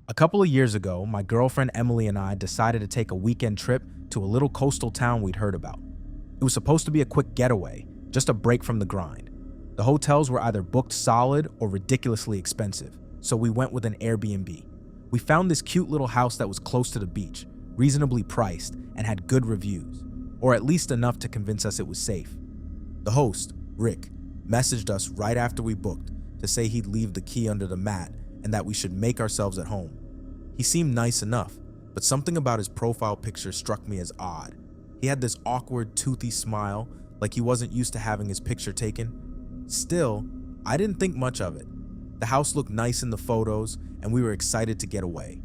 A couple of years ago, my girlfriend Emily and I decided to take a weekend trip to a little coastal town we'd heard about. It was supposed to be a quick getaway, just a break from the grind. The hotels were either booked solid or ridiculously expensive, so we went with an Airbnb. We found this cute little house that was close to the beach, reasonably priced, and had good reviews, or at least enough to convince us it was safe. The host, Rick, messaged us right after we booked to say he'd leave the key under the mat and that we should make ourselves at home. He seemed nice enough, but something about his profile picture struck me as odd. He had this awkward, toothy smile, like he wasn't used to having his picture taken. Still, I didn't think much of it. The house looked nice in the photos, and we were excited to get away.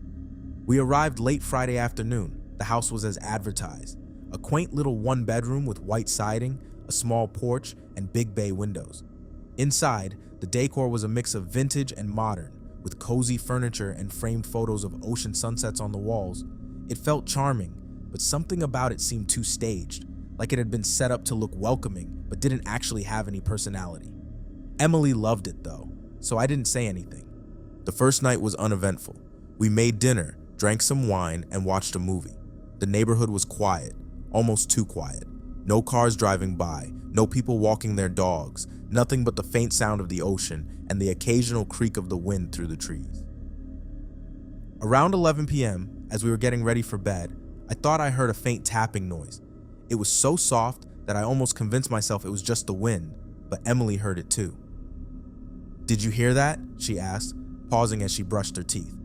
We arrived late Friday afternoon. The house was as advertised. A quaint little one-bedroom with white siding, a small porch, and big bay windows. Inside, the decor was a mix of vintage and modern, with cozy furniture and framed photos of ocean sunsets on the walls. It felt charming, but something about it seemed too staged, like it had been set up to look welcoming, but didn't actually have any personality. Emily loved it though, so I didn't say anything. The first night was uneventful. We made dinner, drank some wine, and watched a movie. The neighborhood was quiet, almost too quiet. No cars driving by, no people walking their dogs, nothing but the faint sound of the ocean and the occasional creak of the wind through the trees. Around 11 p.m., as we were getting ready for bed, I thought I heard a faint tapping noise. It was so soft that I almost convinced myself it was just the wind, but Emily heard it too. "Did you hear that?" she asked, pausing as she brushed her teeth.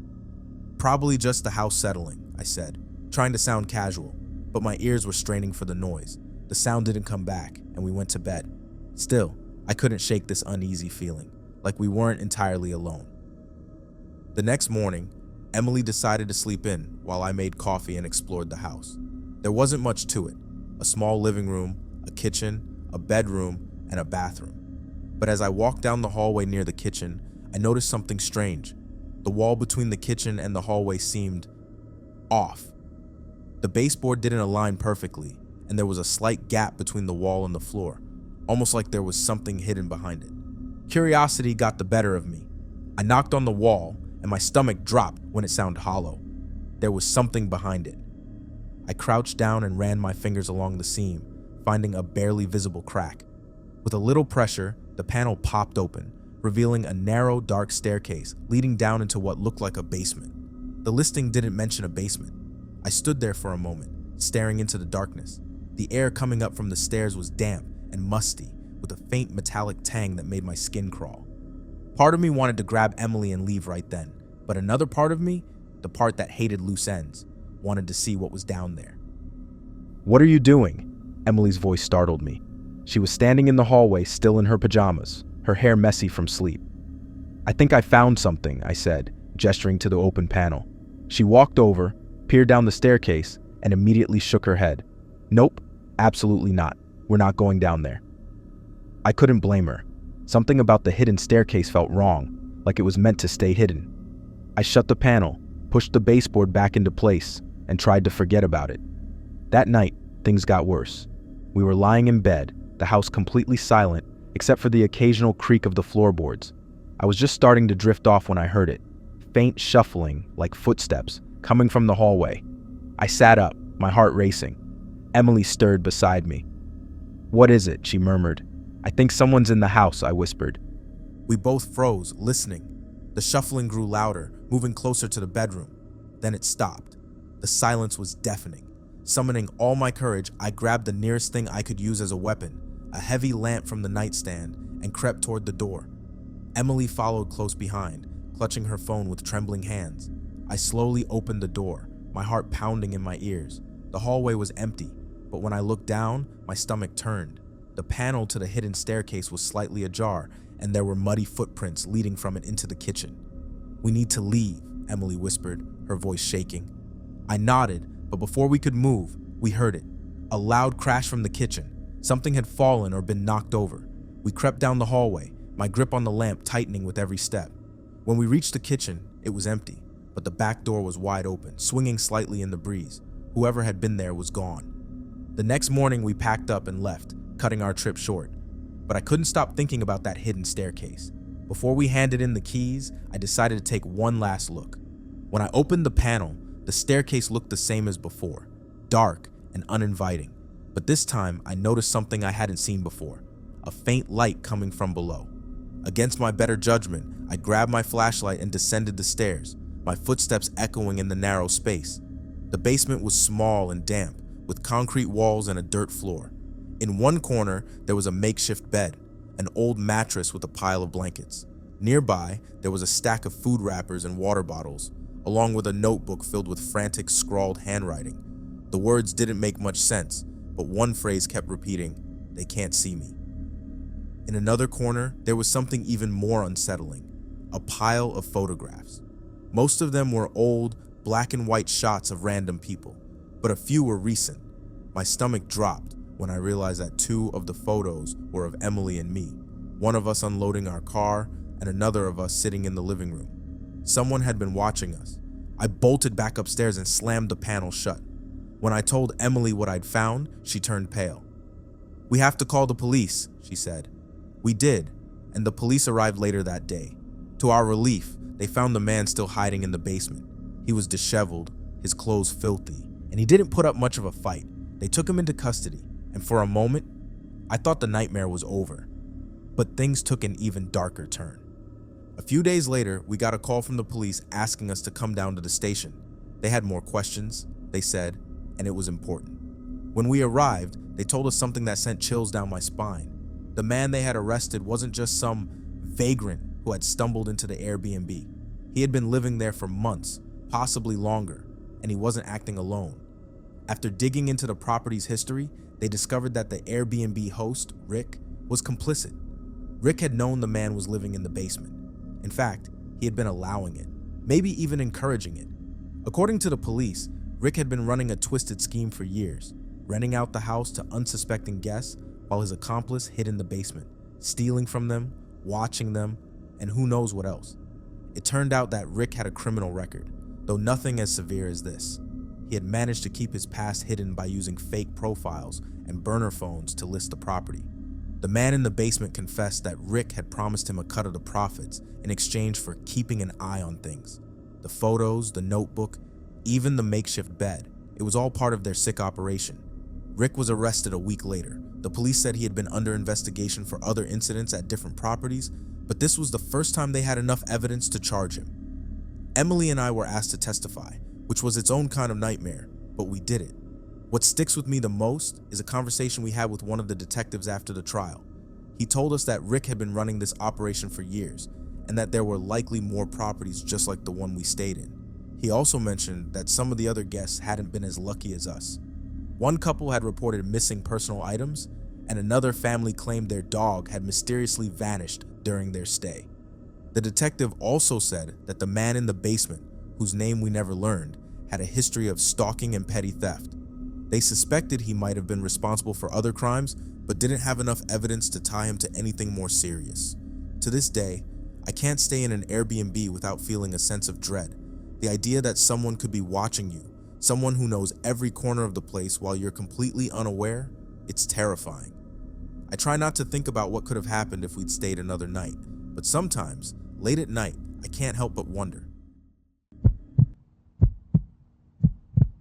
"Probably just the house settling," I said, trying to sound casual, but my ears were straining for the noise. The sound didn't come back, and we went to bed. Still, I couldn't shake this uneasy feeling, like we weren't entirely alone. The next morning, Emily decided to sleep in while I made coffee and explored the house. There wasn't much to it: a small living room, a kitchen, a bedroom, and a bathroom. But as I walked down the hallway near the kitchen, I noticed something strange. The wall between the kitchen and the hallway seemed off. The baseboard didn't align perfectly, and there was a slight gap between the wall and the floor, almost like there was something hidden behind it. Curiosity got the better of me. I knocked on the wall, and my stomach dropped when it sounded hollow. There was something behind it. I crouched down and ran my fingers along the seam, finding a barely visible crack. With a little pressure, the panel popped open, revealing a narrow, dark staircase leading down into what looked like a basement. The listing didn't mention a basement. I stood there for a moment, staring into the darkness. The air coming up from the stairs was damp and musty, with a faint metallic tang that made my skin crawl. Part of me wanted to grab Emily and leave right then, but another part of me, the part that hated loose ends, wanted to see what was down there. "What are you doing?" Emily's voice startled me. She was standing in the hallway, still in her pajamas, her hair messy from sleep. "I think I found something," I said, gesturing to the open panel. She walked over, peered down the staircase, and immediately shook her head. "Nope, absolutely not. We're not going down there." I couldn't blame her. Something about the hidden staircase felt wrong, like it was meant to stay hidden. I shut the panel, pushed the baseboard back into place, and tried to forget about it. That night, things got worse. We were lying in bed, the house completely silent, except for the occasional creak of the floorboards. I was just starting to drift off when I heard it. Faint shuffling, like footsteps, coming from the hallway. I sat up, my heart racing. Emily stirred beside me. "What is it?" she murmured. "I think someone's in the house," I whispered. We both froze, listening. The shuffling grew louder, moving closer to the bedroom. Then it stopped. The silence was deafening. Summoning all my courage, I grabbed the nearest thing I could use as a weapon, a heavy lamp from the nightstand, and crept toward the door. Emily followed close behind, clutching her phone with trembling hands. I slowly opened the door, my heart pounding in my ears. The hallway was empty, but when I looked down, my stomach turned. The panel to the hidden staircase was slightly ajar, and there were muddy footprints leading from it into the kitchen. "We need to leave," Emily whispered, her voice shaking. I nodded, but before we could move, we heard it. A loud crash from the kitchen. Something had fallen or been knocked over. We crept down the hallway, my grip on the lamp tightening with every step. When we reached the kitchen, it was empty, but the back door was wide open, swinging slightly in the breeze. Whoever had been there was gone. The next morning, we packed up and left, cutting our trip short. But I couldn't stop thinking about that hidden staircase. Before we handed in the keys, I decided to take one last look. When I opened the panel, the staircase looked the same as before, dark and uninviting. But this time, I noticed something I hadn't seen before, a faint light coming from below. Against my better judgment, I grabbed my flashlight and descended the stairs, my footsteps echoing in the narrow space. The basement was small and damp, with concrete walls and a dirt floor. In one corner, there was a makeshift bed, an old mattress with a pile of blankets. Nearby, there was a stack of food wrappers and water bottles, along with a notebook filled with frantic scrawled handwriting. The words didn't make much sense, but one phrase kept repeating, "They can't see me." In another corner, there was something even more unsettling, a pile of photographs. Most of them were old, black and white shots of random people, but a few were recent. My stomach dropped when I realized that 2 of the photos were of Emily and me, one of us unloading our car and another of us sitting in the living room. Someone had been watching us. I bolted back upstairs and slammed the panel shut. When I told Emily what I'd found, she turned pale. "We have to call the police," she said. We did, and the police arrived later that day. To our relief, they found the man still hiding in the basement. He was disheveled, his clothes filthy, and he didn't put up much of a fight. They took him into custody, and for a moment, I thought the nightmare was over. But things took an even darker turn. A few days later, we got a call from the police asking us to come down to the station. They had more questions, they said, and it was important. When we arrived, they told us something that sent chills down my spine. The man they had arrested wasn't just some vagrant who had stumbled into the Airbnb. He had been living there for months, possibly longer, and he wasn't acting alone. After digging into the property's history, they discovered that the Airbnb host, Rick, was complicit. Rick had known the man was living in the basement. In fact, he had been allowing it, maybe even encouraging it. According to the police, Rick had been running a twisted scheme for years, renting out the house to unsuspecting guests while his accomplice hid in the basement, stealing from them, watching them, and who knows what else. It turned out that Rick had a criminal record, though nothing as severe as this. He had managed to keep his past hidden by using fake profiles and burner phones to list the property. The man in the basement confessed that Rick had promised him a cut of the profits in exchange for keeping an eye on things. The photos, the notebook, even the makeshift bed. It was all part of their sick operation. Rick was arrested a week later. The police said he had been under investigation for other incidents at different properties, but this was the first time they had enough evidence to charge him. Emily and I were asked to testify, which was its own kind of nightmare, but we did it. What sticks with me the most is a conversation we had with one of the detectives after the trial. He told us that Rick had been running this operation for years, and that there were likely more properties just like the one we stayed in. He also mentioned that some of the other guests hadn't been as lucky as us. One couple had reported missing personal items, and another family claimed their dog had mysteriously vanished during their stay. The detective also said that the man in the basement, whose name we never learned, had a history of stalking and petty theft. They suspected he might have been responsible for other crimes, but didn't have enough evidence to tie him to anything more serious. To this day, I can't stay in an Airbnb without feeling a sense of dread. The idea that someone could be watching you, someone who knows every corner of the place while you're completely unaware, it's terrifying. I try not to think about what could have happened if we'd stayed another night, but sometimes, late at night, I can't help but wonder,